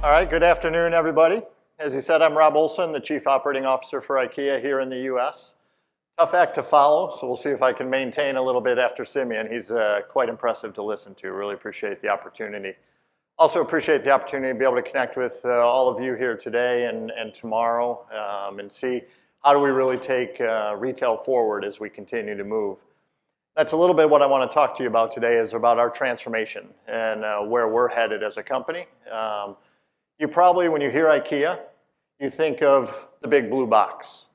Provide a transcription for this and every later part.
All right, good afternoon, everybody. As he said, I'm Rob Olson, the Chief Operating Officer for IKEA here in the US. Tough act to follow, so we'll see if I can maintain a little bit after Simeon. He's quite impressive to listen to. Really appreciate the opportunity. Also appreciate the opportunity to be able to connect with all of you here today and tomorrow and see how do we really take retail forward as we continue to move. That's a little bit what I want to talk to you about today is about our transformation and where we're headed as a company. You probably, when you hear IKEA, you think of the big blue box.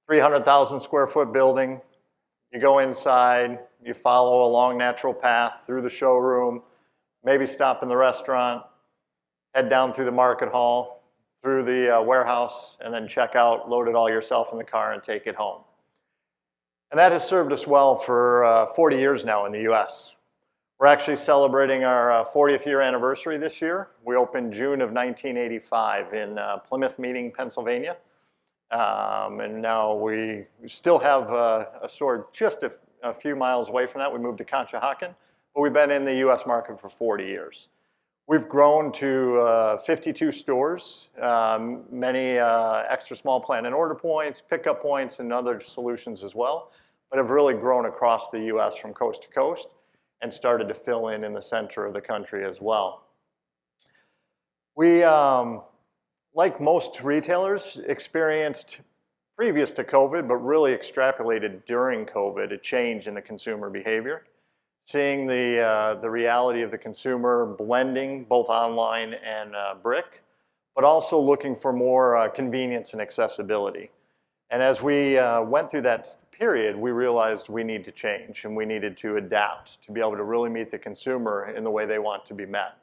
300,000 square foot building. You go inside, you follow a long natural path through the showroom, maybe stop in the restaurant, head down through the market hall, through the warehouse, and then check out, load it all yourself in the car and take it home. And that has served us well for 40 years now in the US. We're actually celebrating our 40th year anniversary this year. We opened June of 1985 in Plymouth Meeting, Pennsylvania. And now we still have a store just a few miles away from that. We moved to Conshohocken, but we've been in the US market for 40 years. We've grown to 52 stores, many extra small plan and order points, pickup points, and other solutions as well, but have really grown across the US from coast to coast and started to fill in the center of the country as well. We, like most retailers, experienced previous to COVID, but really extrapolated during COVID, a change in the consumer behavior. Seeing the reality of the consumer blending both online and brick, but also looking for more convenience and accessibility. And as we went through that period, we realized we need to change and we needed to adapt to be able to really meet the consumer in the way they want to be met.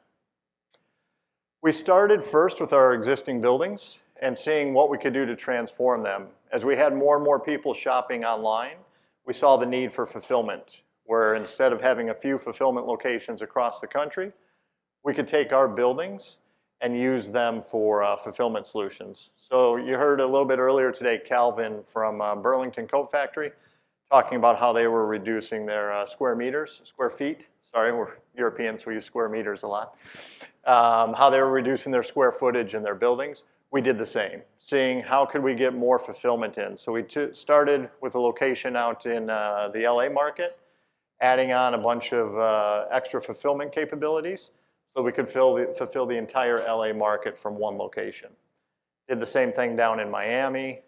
We started first with our existing buildings and seeing what we could do to transform them. As we had more and more people shopping online, we saw the need for fulfillment, where instead of having a few fulfillment locations across the country, we could take our buildings and use them for fulfillment solutions. So you heard a little bit earlier today, Calvin from Burlington Coat Factory, talking about how they were reducing their square feet. Sorry, we're Europeans, we use square meters a lot. How they were reducing their square footage in their buildings. We did the same, seeing how could we get more fulfillment in. So we started with a location out in the LA market, adding on a bunch of extra fulfillment capabilities so we could fulfill the entire LA market from one location. Did the same thing down in Miami,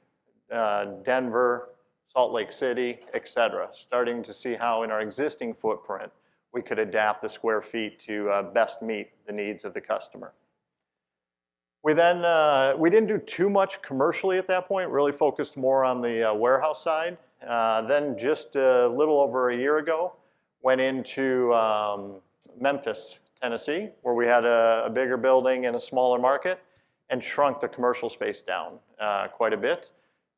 Denver, Salt Lake City, etc. Starting to see how in our existing footprint we could adapt the square feet to best meet the needs of the customer. We didn't do too much commercially at that point, really focused more on the warehouse side. Then just a little over a year ago, went into Memphis, Tennessee, where we had a bigger building in a smaller market and shrunk the commercial space down quite a bit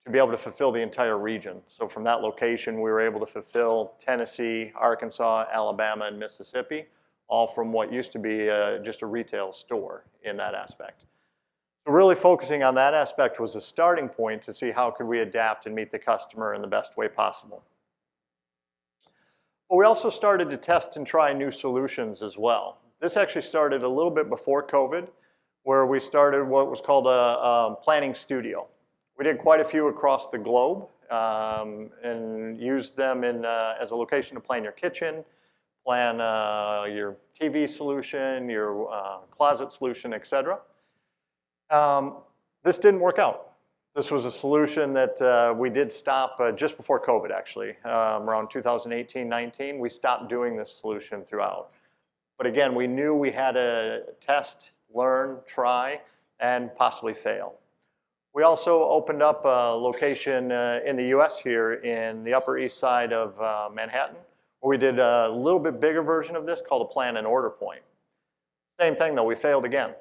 to be able to fulfill the entire region. So from that location, we were able to fulfill Tennessee, Arkansas, Alabama, and Mississippi, all from what used to be just a retail store in that aspect. So really focusing on that aspect was a starting point to see how could we adapt and meet the customer in the best way possible. But we also started to test and try new solutions as well. This actually started a little bit before COVID, where we started what was called a planning studio. We did quite a few across the globe and used them as a location to plan your kitchen, plan your TV solution, your closet solution, etc. This didn't work out. This was a solution that we did stop just before COVID, actually. Around 2018-19, we stopped doing this solution throughout. But again, we knew we had to test, learn, try, and possibly fail. We also opened up a location in the US here in the Upper East Side of Manhattan, where we did a little bit bigger version of this called a plan and order point. Same thing though, we failed again.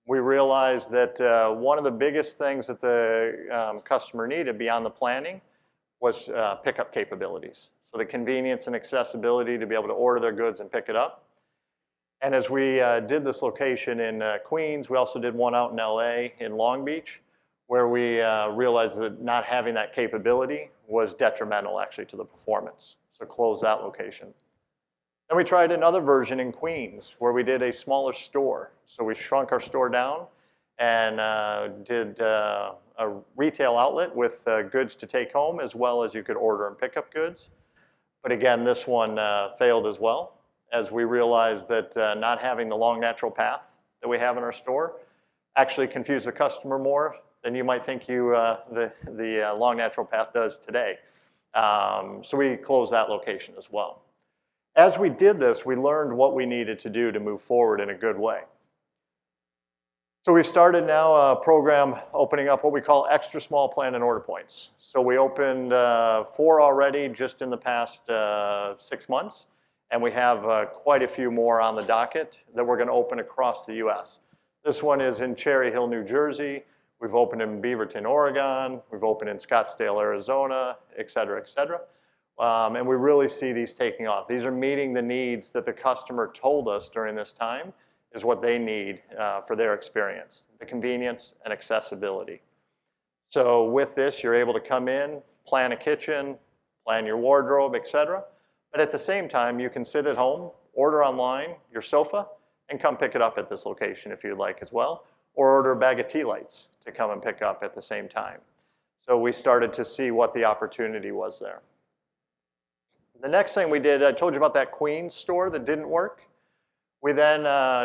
We realized that one of the biggest things that the customer needed beyond the planning was pickup capabilities. So the convenience and accessibility to be able to order their goods and pick it up. And as we did this location in Queens, we also did one out in LA in Long Beach, where we realized that not having that capability was detrimental actually to the performance. So close that location. Then we tried another version in Queens where we did a smaller store. So we shrunk our store down and did a retail outlet with goods to take home, as well as you could order and pick up goods. But again, this one failed as well, as we realized that not having the long natural path that we have in our store actually confused the customer more than you might think the long natural path does today. So we closed that location as well. As we did this, we learned what we needed to do to move forward in a good way. So we started now a program opening up what we call extra small plan and order points. So we opened 4 already just in the past 6 months, and we have quite a few more on the docket that we're going to open across the US. This one is in Cherry Hill, New Jersey. We've opened in Beaverton, Oregon. We've opened in Scottsdale, Arizona, et cetera, et cetera. And we really see these taking off. These are meeting the needs that the customer told us during this time is what they need for their experience, the convenience and accessibility. So with this, you're able to come in, plan a kitchen, plan your wardrobe, et cetera. But at the same time, you can sit at home, order online your sofa, and come pick it up at this location if you'd like as well, or order a bag of tea lights to come and pick up at the same time. So we started to see what the opportunity was there. The next thing we did, I told you about that Queens store that didn't work. We then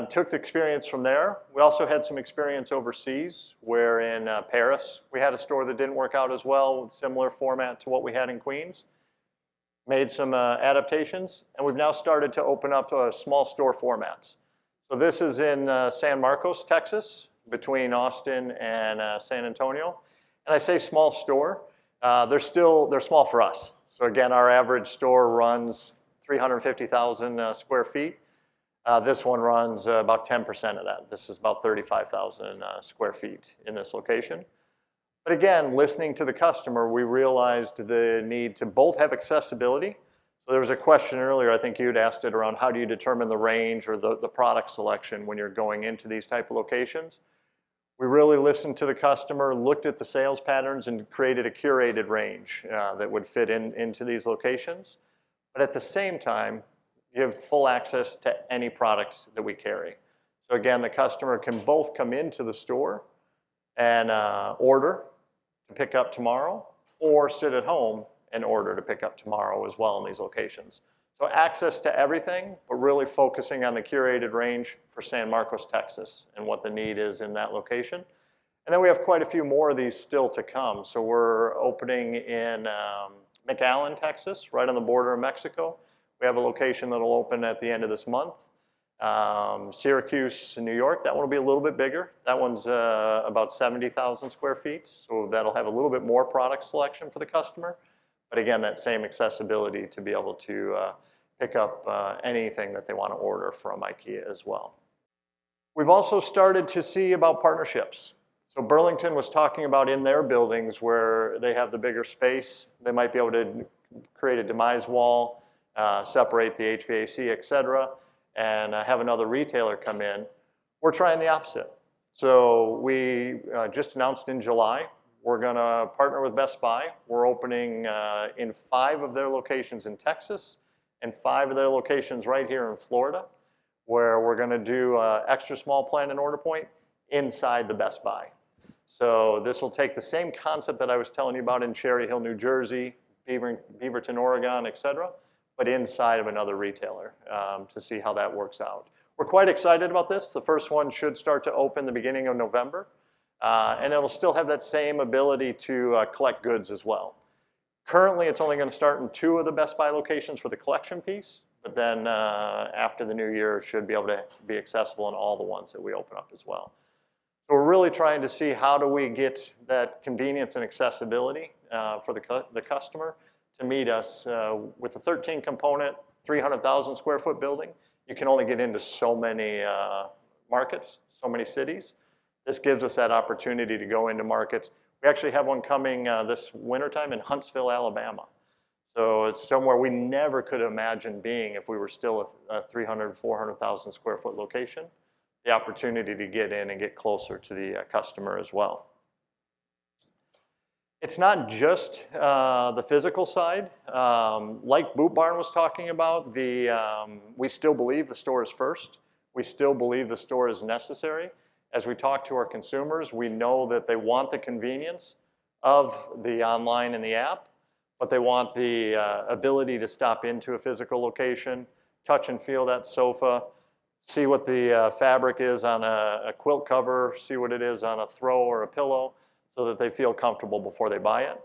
took the experience from there. We also had some experience overseas, where in Paris, we had a store that didn't work out as well, with similar format to what we had in Queens. Made some adaptations, and we've now started to open up small store formats. So this is in San Marcos, Texas, between Austin and San Antonio. And I say small store, they're small for us. So again, our average store runs 350,000 square feet. This one runs about 10% of that. This is about 35,000 square feet in this location. But again, listening to the customer, we realized the need to both have accessibility. So there was a question earlier, I think you'd asked it, around how do you determine the range or the product selection when you're going into these type of locations. We really listened to the customer, looked at the sales patterns, and created a curated range that would fit into these locations. But at the same time, give full access to any products that we carry. So again, the customer can both come into the store and order to pick up tomorrow, or sit at home and order to pick up tomorrow as well in these locations. So access to everything, but really focusing on the curated range for San Marcos, Texas, and what the need is in that location. And then we have quite a few more of these still to come. So we're opening in McAllen, Texas, right on the border of Mexico. We have a location that'll open at the end of this month. Syracuse, New York, that one will be a little bit bigger. That one's about 70,000 square feet. So that'll have a little bit more product selection for the customer. But again, that same accessibility to be able to pick up anything that they want to order from IKEA as well. We've also started to see about partnerships. So Burlington was talking about in their buildings where they have the bigger space, they might be able to create a demise wall, separate the HVAC, et cetera, and have another retailer come in. We're trying the opposite. So we just announced in July, we're gonna partner with Best Buy. We're opening in 5 of their locations in Texas and 5 of their locations right here in Florida, where we're gonna do extra small plan and order point inside the Best Buy. So this will take the same concept that I was telling you about in Cherry Hill, New Jersey, Beaverton, Oregon, et cetera, but inside of another retailer to see how that works out. We're quite excited about this. The first one should start to open the beginning of November, and it'll still have that same ability to collect goods as well. Currently, it's only going to start in 2 of the Best Buy locations for the collection piece, but then after the new year, it should be able to be accessible in all the ones that we open up as well. So we're really trying to see how do we get that convenience and accessibility for the customer to meet us with a 13 component, 300,000 square foot building. You can only get into so many markets, so many cities. This gives us that opportunity to go into markets. We actually have one coming this wintertime in Huntsville, Alabama. So it's somewhere we never could imagine being if we were still a 300, 400,000 square foot location. The opportunity to get in and get closer to the customer as well. It's not just the physical side. Like Boot Barn was talking about, we still believe the store is first. We still believe the store is necessary. As we talk to our consumers, we know that they want the convenience of the online and the app, but they want the ability to stop into a physical location, touch and feel that sofa, see what the fabric is on a quilt cover, see what it is on a throw or a pillow, so that they feel comfortable before they buy it,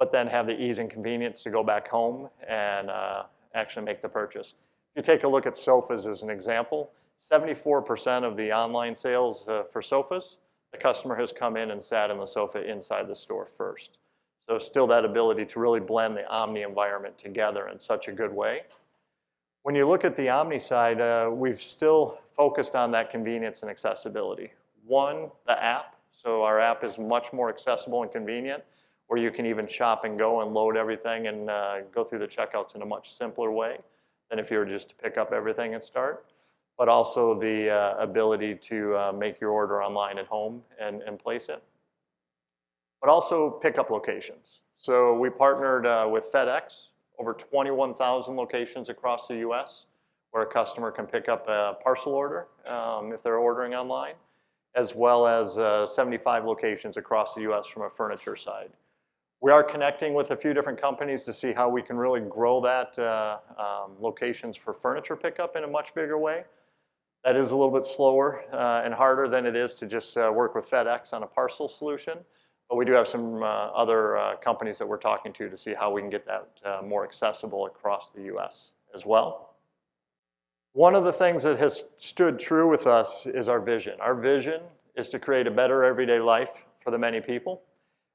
but then have the ease and convenience to go back home and actually make the purchase. If you take a look at sofas as an example, 74% of the online sales for sofas, the customer has come in and sat in the sofa inside the store first. So still that ability to really blend the omni environment together in such a good way. When you look at the omni side, we've still focused on that convenience and accessibility. One, the app. So our app is much more accessible and convenient, where you can even shop and go and load everything and go through the checkouts in a much simpler way than if you were just to pick up everything and start. But also the ability to make your order online at home and place it. But also pickup locations. So we partnered with FedEx, over 21,000 locations across the US, where a customer can pick up a parcel order if they're ordering online, as well as 75 locations across the US from a furniture side. We are connecting with a few different companies to see how we can really grow that locations for furniture pickup in a much bigger way. That is a little bit slower and harder than it is to just work with FedEx on a parcel solution. But we do have some other companies that we're talking to see how we can get that more accessible across the US as well. One of the things that has stood true with us is our vision. Our vision is to create a better everyday life for the many people.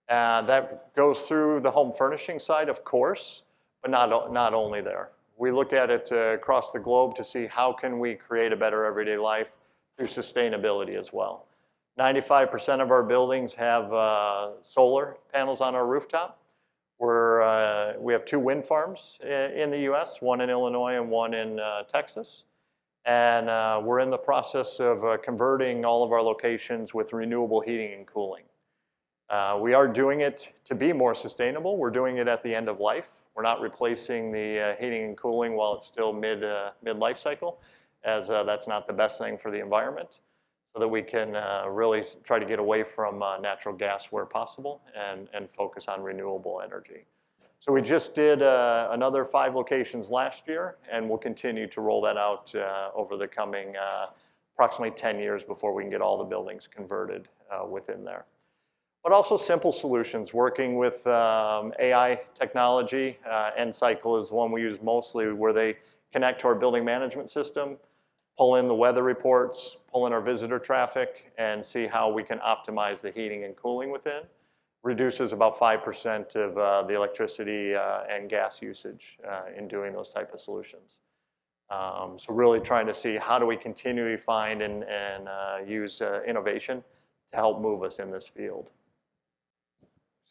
That goes through the home furnishing side, of course, but not only there. We look at it across the globe to see how can we create a better everyday life through sustainability as well. 95% of our buildings have solar panels on our rooftop. We have 2 wind farms in the US, one in Illinois and one in Texas. And we're in the process of converting all of our locations with renewable heating and cooling. We are doing it to be more sustainable. We're doing it at the end of life. We're not replacing the heating and cooling while it's still mid-life cycle, as that's not the best thing for the environment, so that we can really try to get away from natural gas where possible and focus on renewable energy. So we just did another 5 locations last year, and we'll continue to roll that out over the coming approximately 10 years before we can get all the buildings converted within there. But also simple solutions, working with AI technology. N-Cycle is the one we use mostly, where they connect to our building management system, pull in the weather reports, pull in our visitor traffic, and see how we can optimize the heating and cooling within. Reduces about 5% of the electricity and gas usage in doing those type of solutions. So really trying to see how do we continually find and use innovation to help move us in this field.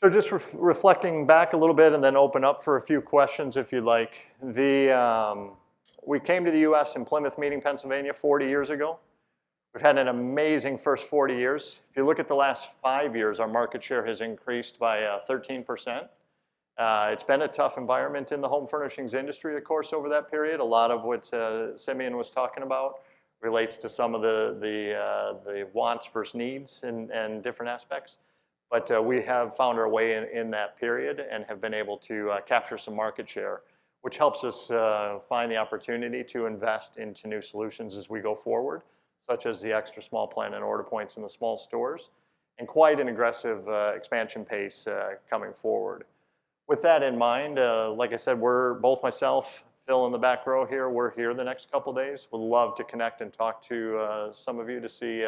So just reflecting back a little bit and then open up for a few questions if you'd like. We came to the US in Plymouth Meeting, Pennsylvania 40 years ago. We've had an amazing first 40 years. If you look at the last 5 years, our market share has increased by 13%. It's been a tough environment in the home furnishings industry, of course, over that period. A lot of what Simeon was talking about relates to some of the wants versus needs and different aspects. But we have found our way in that period and have been able to capture some market share, which helps us find the opportunity to invest into new solutions as we go forward, such as the extra small plan and order points in the small stores, and quite an aggressive expansion pace coming forward. With that in mind, like I said, we're both myself, Phil in the back row here, we're here the next couple days. Would love to connect and talk to some of you to see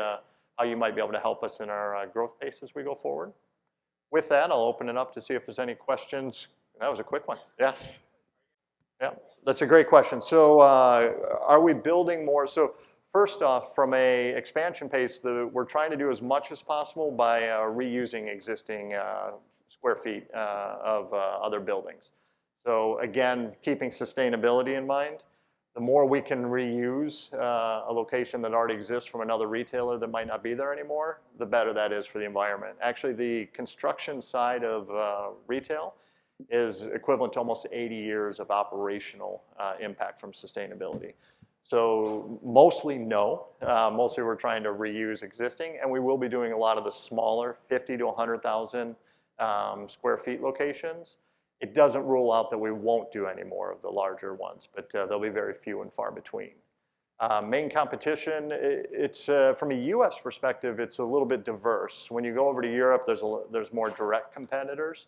how you might be able to help us in our growth pace as we go forward. With that, I'll open it up to see if there's any questions. That was a quick one. Yes. Yeah, that's a great question. So are we building more? So first off, from a expansion pace, we're trying to do as much as possible by reusing existing square feet of other buildings. So again, keeping sustainability in mind. The more we can reuse a location that already exists from another retailer that might not be there anymore, the better that is for the environment. Actually, the construction side of retail is equivalent to almost 80 years of operational impact from sustainability. So mostly no, mostly we're trying to reuse existing, and we will be doing a lot of the smaller 50 to 100,000 square feet locations. It doesn't rule out that we won't do any more of the larger ones, but they'll be very few and far between. Main competition, it's from a US perspective, it's a little bit diverse. When you go over to Europe, there's more direct competitors.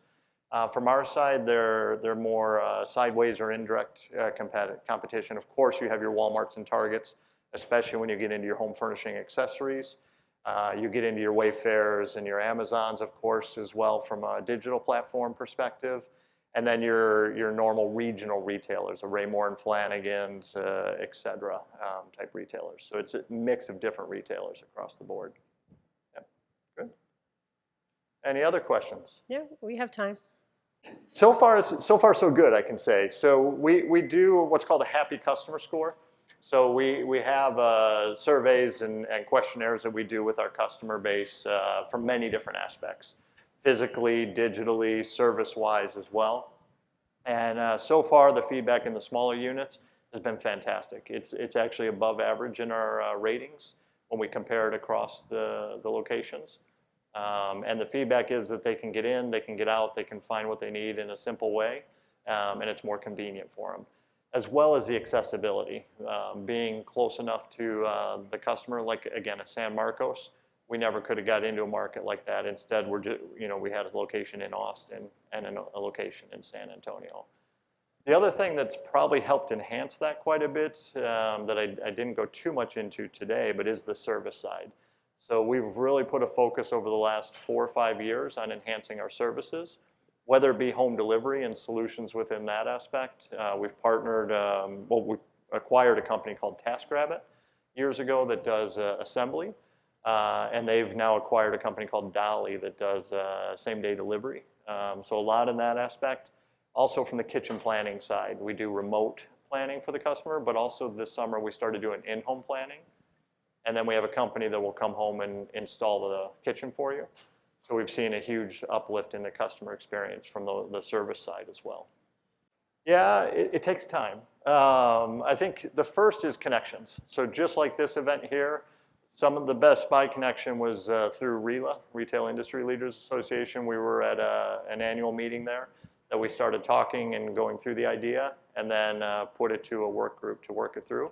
From our side, they're more sideways or indirect competition. Of course, you have your Walmarts and Targets, especially when you get into your home furnishing accessories. You get into your Wayfairs and your Amazons, of course, as well from a digital platform perspective. And then your normal regional retailers, a Raymore and Flanagan's, et cetera, type retailers. So it's a mix of different retailers across the board. Yep. Good. Any other questions? Yeah, we have time. So far so good, I can say. So we do what's called a happy customer score. So we have surveys and questionnaires that we do with our customer base from many different aspects, physically, digitally, service-wise as well. And so far, the feedback in the smaller units has been fantastic. It's actually above average in our ratings when we compare it across the locations. And the feedback is that they can get in, they can get out, they can find what they need in a simple way, and it's more convenient for them. As well as the accessibility, being close enough to the customer, like again at San Marcos, we never could have got into a market like that. Instead, we had a location in Austin and a location in San Antonio. The other thing that's probably helped enhance that quite a bit, that I didn't go too much into today, but is the service side. So we've really put a focus over the last 4 or 5 years on enhancing our services, whether it be home delivery and solutions within that aspect. We've partnered, we acquired a company called TaskRabbit years ago that does assembly, and they've now acquired a company called Dolly that does same-day delivery. So a lot in that aspect. Also from the kitchen planning side, we do remote planning for the customer, but also this summer we started doing in-home planning. And then we have a company that will come home and install the kitchen for you. So we've seen a huge uplift in the customer experience from the service side as well. Yeah, it takes time. I think the first is connections. So just like this event here, some of the Best Buy connection was through RILA, Retail Industry Leaders Association. We were at an annual meeting there that we started talking and going through the idea, and then put it to a work group to work it through.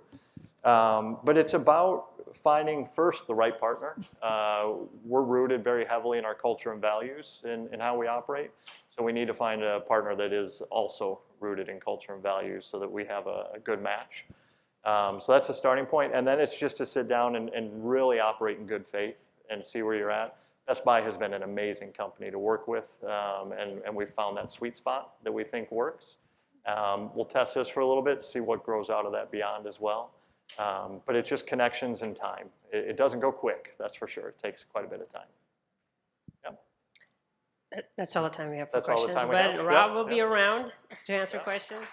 But it's about finding first the right partner. We're rooted very heavily in our culture and values in how we operate. So we need to find a partner that is also rooted in culture and values so that we have a good match. So that's the starting point. And then it's just to sit down and really operate in good faith and see where you're at. Best Buy has been an amazing company to work with, and we've found that sweet spot that we think works. We'll test this for a little bit, see what grows out of that beyond as well. But it's just connections and time. It doesn't go quick, that's for sure. It takes quite a bit of time. Yeah. That's all the time we have for That's all the questions. time we have. But Rob Yep, will be around to answer questions.